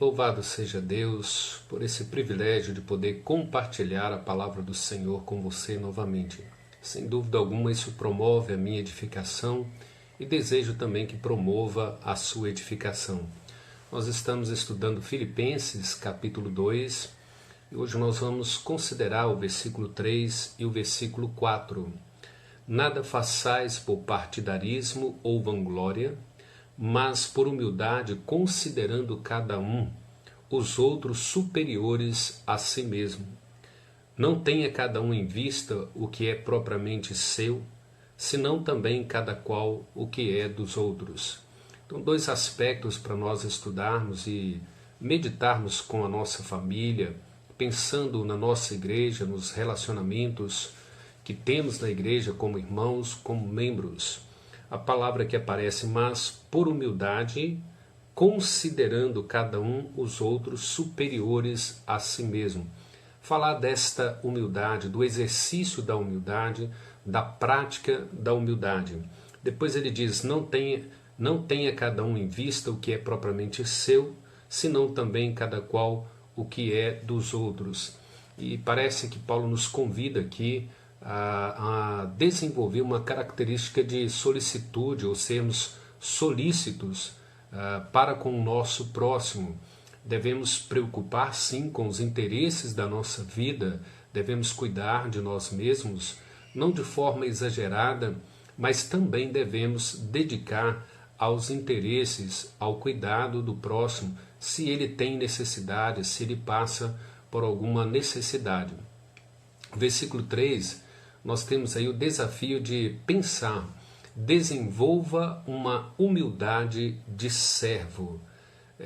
Louvado seja Deus por esse privilégio de poder compartilhar a palavra do Senhor com você novamente. Sem dúvida alguma, isso promove a minha edificação e desejo também que promova a sua edificação. Nós estamos estudando Filipenses, capítulo 2, e hoje nós vamos considerar o versículo 3 e o versículo 4. Nada façais por partidarismo ou vanglória, mas por humildade, considerando cada um os outros superiores a si mesmo. Não tenha cada um em vista o que é propriamente seu, senão também cada qual o que é dos outros. Então, dois aspectos para nós estudarmos e meditarmos com a nossa família, pensando na nossa igreja, nos relacionamentos que temos na igreja como irmãos, como membros. A palavra que aparece, mas por humildade, considerando cada um os outros superiores a si mesmo. Falar desta humildade, do exercício da humildade, da prática da humildade. Depois ele diz, não tenha cada um em vista o que é propriamente seu, senão também cada qual o que é dos outros. E parece que Paulo nos convida aqui a desenvolver uma característica de solicitude, ou sermos solícitos para com o nosso próximo. Devemos preocupar sim com os interesses da nossa vida, devemos cuidar de nós mesmos, não de forma exagerada, mas também devemos dedicar aos interesses, ao cuidado do próximo, se ele tem necessidade, se ele passa por alguma necessidade. Versículo 3, nós temos aí o desafio de pensar, desenvolva uma humildade de servo.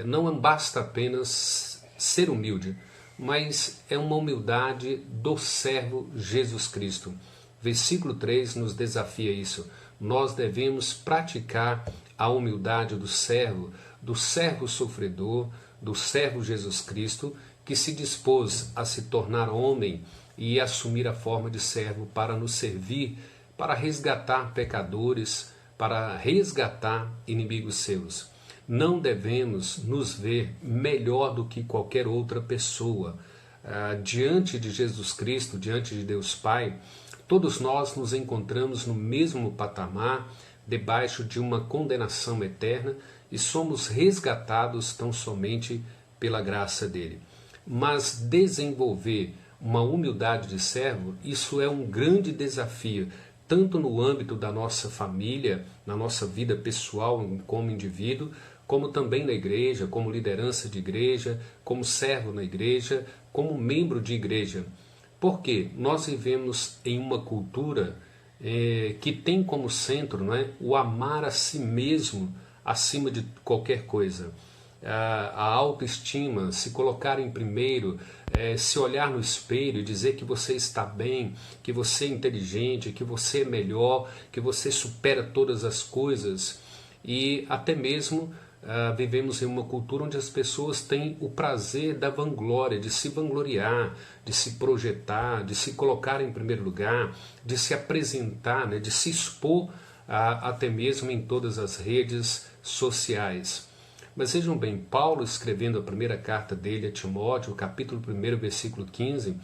Não basta apenas ser humilde, mas é uma humildade do servo Jesus Cristo. Versículo 3 nos desafia isso. Nós devemos praticar a humildade do servo sofredor, do servo Jesus Cristo, que se dispôs a se tornar homem e assumir a forma de servo para nos servir, para resgatar pecadores, para resgatar inimigos seus. Não devemos nos ver melhor do que qualquer outra pessoa. Diante de Jesus Cristo, diante de Deus Pai, todos nós nos encontramos no mesmo patamar, debaixo de uma condenação eterna, e somos resgatados tão somente pela graça dele. Mas desenvolver uma humildade de servo, isso é um grande desafio, tanto no âmbito da nossa família, na nossa vida pessoal como indivíduo, como também na igreja, como liderança de igreja, como servo na igreja, como membro de igreja. Porque nós vivemos em uma cultura que tem como centro, não é, o amar a si mesmo acima de qualquer coisa. A autoestima, se colocar em primeiro, se olhar no espelho e dizer que você está bem, que você é inteligente, que você é melhor, que você supera todas as coisas. E até mesmo vivemos em uma cultura onde as pessoas têm o prazer da vanglória, de se vangloriar, de se projetar, de se colocar em primeiro lugar, de se apresentar, né, de se expor até mesmo em todas as redes sociais. Mas vejam bem, Paulo, escrevendo a primeira carta dele a Timóteo, capítulo 1, versículo 15,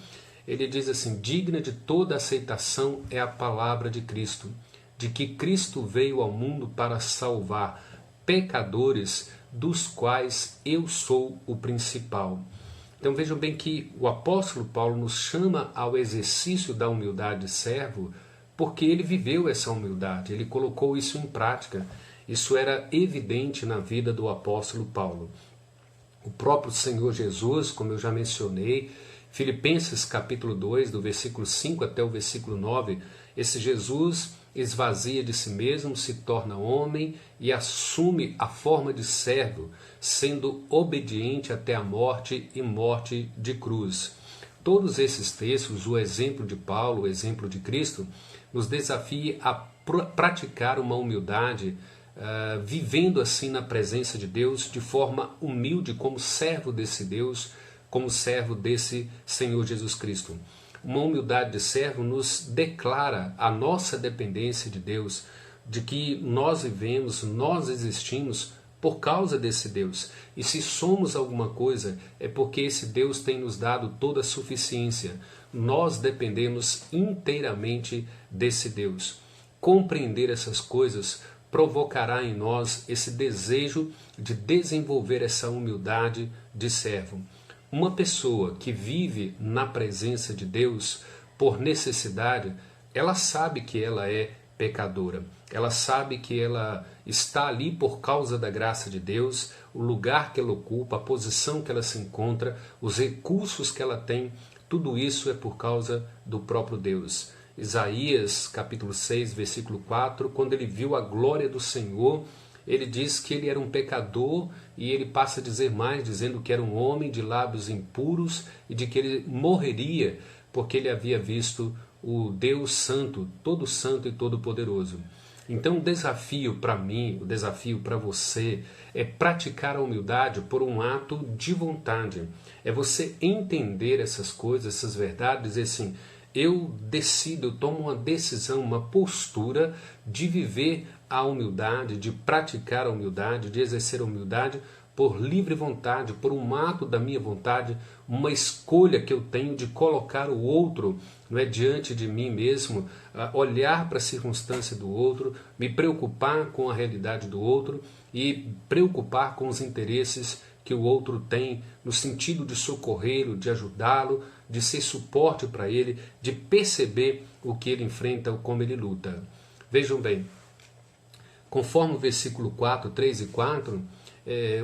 ele diz assim, digna de toda aceitação é a palavra de Cristo, de que Cristo veio ao mundo para salvar pecadores, dos quais eu sou o principal. Então vejam bem que o apóstolo Paulo nos chama ao exercício da humildade de servo, porque ele viveu essa humildade, ele colocou isso em prática. Isso era evidente na vida do apóstolo Paulo. O próprio Senhor Jesus, como eu já mencionei, Filipenses capítulo 2, do versículo 5 até o versículo 9, esse Jesus esvazia de si mesmo, se torna homem e assume a forma de servo, sendo obediente até a morte e morte de cruz. Todos esses textos, o exemplo de Paulo, o exemplo de Cristo, nos desafia a praticar uma humildade, vivendo assim na presença de Deus de forma humilde como servo desse Deus, como servo desse Senhor Jesus Cristo. Uma humildade de servo nos declara a nossa dependência de Deus, de que nós vivemos, nós existimos por causa desse Deus. E se somos alguma coisa, é porque esse Deus tem nos dado toda a suficiência. Nós dependemos inteiramente desse Deus. Compreender essas coisas provocará em nós esse desejo de desenvolver essa humildade de servo. Uma pessoa que vive na presença de Deus por necessidade, ela sabe que ela é pecadora. Ela sabe que ela está ali por causa da graça de Deus, o lugar que ela ocupa, a posição que ela se encontra, os recursos que ela tem, tudo isso é por causa do próprio Deus. Isaías capítulo 6, versículo 4, quando ele viu a glória do Senhor, ele diz que ele era um pecador e ele passa a dizer mais, dizendo que era um homem de lábios impuros e de que ele morreria porque ele havia visto o Deus Santo e todo-poderoso. Então o desafio para mim, o desafio para você é praticar a humildade por um ato de vontade. É você entender essas coisas, essas verdades e assim, eu decido, eu tomo uma decisão, uma postura de viver a humildade, de praticar a humildade, de exercer a humildade por livre vontade, por um ato da minha vontade, uma escolha que eu tenho de colocar o outro, não é, diante de mim mesmo, olhar para a circunstância do outro, me preocupar com a realidade do outro e preocupar com os interesses que o outro tem, no sentido de socorrê-lo, de ajudá-lo, de ser suporte para ele, de perceber o que ele enfrenta, como ele luta. Vejam bem, conforme o versículo 4, 3 e 4,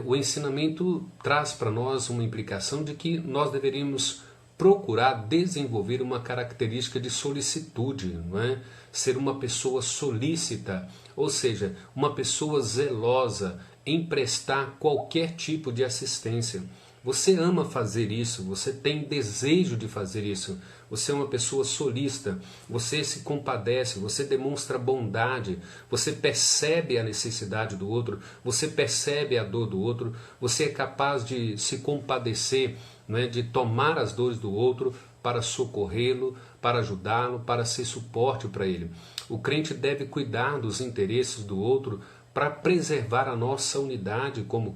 o ensinamento traz para nós uma implicação de que nós deveríamos procurar desenvolver uma característica de solicitude, não é? Ser uma pessoa solícita, ou seja, uma pessoa zelosa em prestar qualquer tipo de assistência. Você ama fazer isso, você tem desejo de fazer isso, você é uma pessoa solícita, você se compadece, você demonstra bondade, você percebe a necessidade do outro, você percebe a dor do outro, você é capaz de se compadecer, não é? De tomar as dores do outro para socorrê-lo, para ajudá-lo, para ser suporte para ele. O crente deve cuidar dos interesses do outro para preservar a nossa unidade como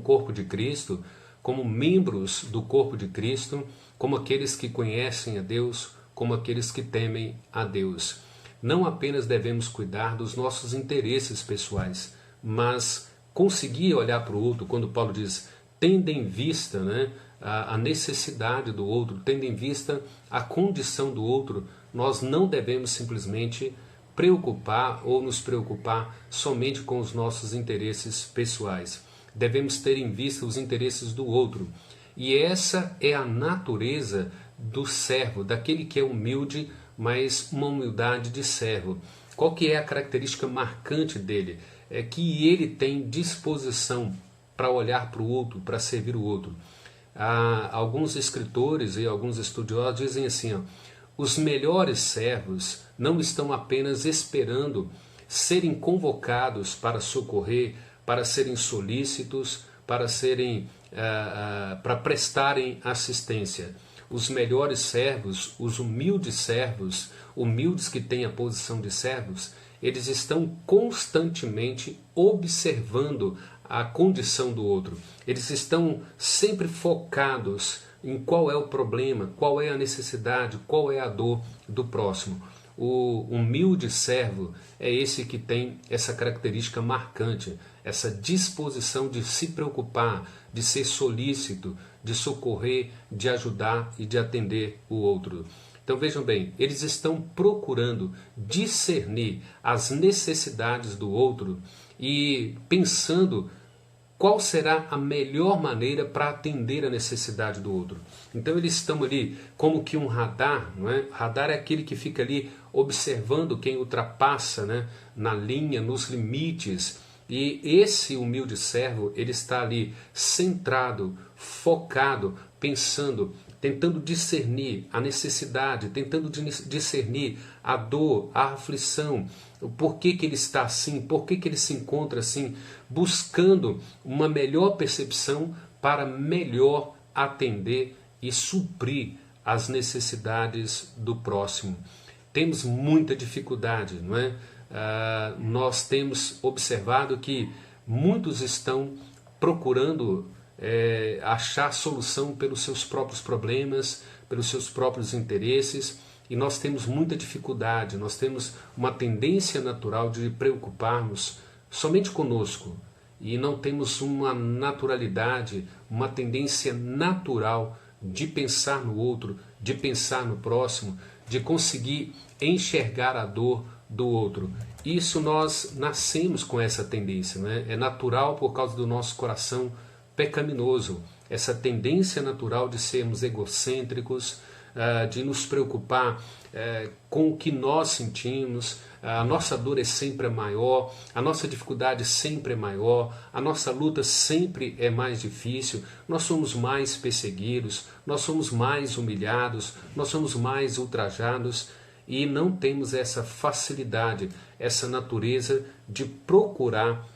corpo de Cristo, como membros do corpo de Cristo, como aqueles que conhecem a Deus, como aqueles que temem a Deus. Não apenas devemos cuidar dos nossos interesses pessoais, mas conseguir olhar para o outro, quando Paulo diz, tendo em vista, né, a necessidade do outro, tendo em vista a condição do outro, nós não devemos simplesmente preocupar ou nos preocupar somente com os nossos interesses pessoais. Devemos ter em vista os interesses do outro. E essa é a natureza do servo, daquele que é humilde, mas uma humildade de servo. Qual que é a característica marcante dele? É que ele tem disposição para olhar para o outro, para servir o outro. Alguns escritores e alguns estudiosos dizem assim, os melhores servos não estão apenas esperando serem convocados para socorrer, para serem solícitos, para prestarem assistência. Os melhores servos, os humildes servos, humildes que têm a posição de servos, eles estão constantemente observando a condição do outro. Eles estão sempre focados em qual é o problema, qual é a necessidade, qual é a dor do próximo. O humilde servo é esse que tem essa característica marcante, essa disposição de se preocupar, de ser solícito, de socorrer, de ajudar e de atender o outro. Então vejam bem, eles estão procurando discernir as necessidades do outro e pensando qual será a melhor maneira para atender a necessidade do outro. Então eles estão ali como que um radar, não é? Radar é aquele que fica ali observando quem ultrapassa, né, na linha, nos limites. E esse humilde servo, ele está ali centrado, focado, pensando, tentando discernir a necessidade, tentando discernir a dor, a aflição, o porquê que ele está assim, porquê que ele se encontra assim, buscando uma melhor percepção para melhor atender e suprir as necessidades do próximo. Temos muita dificuldade, não é? Nós temos observado que Muitos estão procurando achar solução pelos seus próprios problemas, pelos seus próprios interesses, e nós temos muita dificuldade, nós temos uma tendência natural de preocuparmos somente conosco, e não temos uma naturalidade, uma tendência natural de pensar no outro, de pensar no próximo, de conseguir enxergar a dor do outro. Isso nós nascemos com essa tendência, não é? É natural por causa do nosso coração pecaminoso, essa tendência natural de sermos egocêntricos, de nos preocupar com o que nós sentimos. A nossa dor é sempre maior, a nossa dificuldade sempre é maior, a nossa luta sempre é mais difícil, nós somos mais perseguidos, nós somos mais humilhados, nós somos mais ultrajados, e não temos essa facilidade, essa natureza de procurar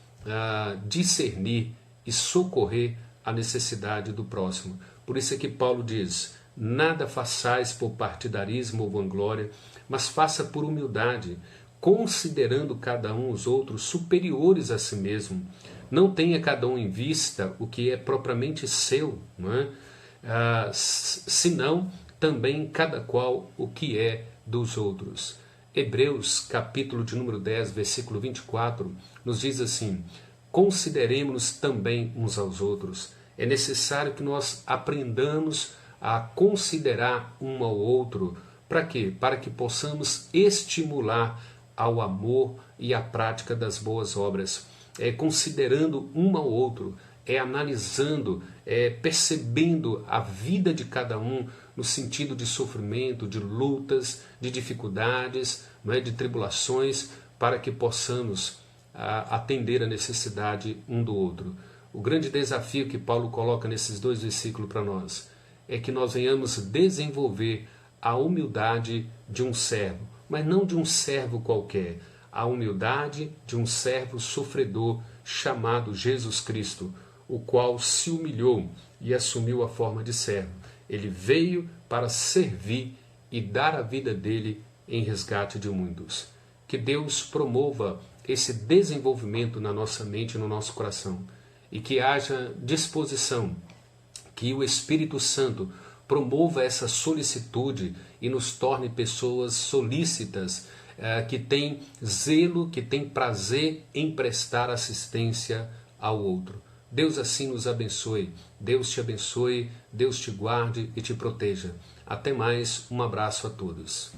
discernir e socorrer a necessidade do próximo. Por isso é que Paulo diz: nada façais por partidarismo ou vanglória, mas faça por humildade, considerando cada um os outros superiores a si mesmo. Não tenha cada um em vista o que é propriamente seu, não é? Senão também cada qual o que é dos outros. Hebreus, capítulo de número 10, versículo 24, nos diz assim: consideremos-nos também uns aos outros. É necessário que nós aprendamos a considerar um ao outro. Para quê? Para que possamos estimular ao amor e à prática das boas obras. É considerando um ao outro, é analisando, é percebendo a vida de cada um no sentido de sofrimento, de lutas, de dificuldades, não é, de tribulações, para que possamos atender a necessidade um do outro. O grande desafio que Paulo coloca nesses dois versículos para nós é que nós venhamos desenvolver a humildade de um servo, mas não de um servo qualquer, a humildade de um servo sofredor chamado Jesus Cristo, o qual se humilhou e assumiu a forma de servo. Ele veio para servir e dar a vida dele em resgate de muitos. Que Deus promova esse desenvolvimento na nossa mente e no nosso coração, e que haja disposição, que o Espírito Santo promova essa solicitude e nos torne pessoas solícitas, que têm zelo, que têm prazer em prestar assistência ao outro. Deus assim nos abençoe, Deus te abençoe, Deus te guarde e te proteja. Até mais, um abraço a todos.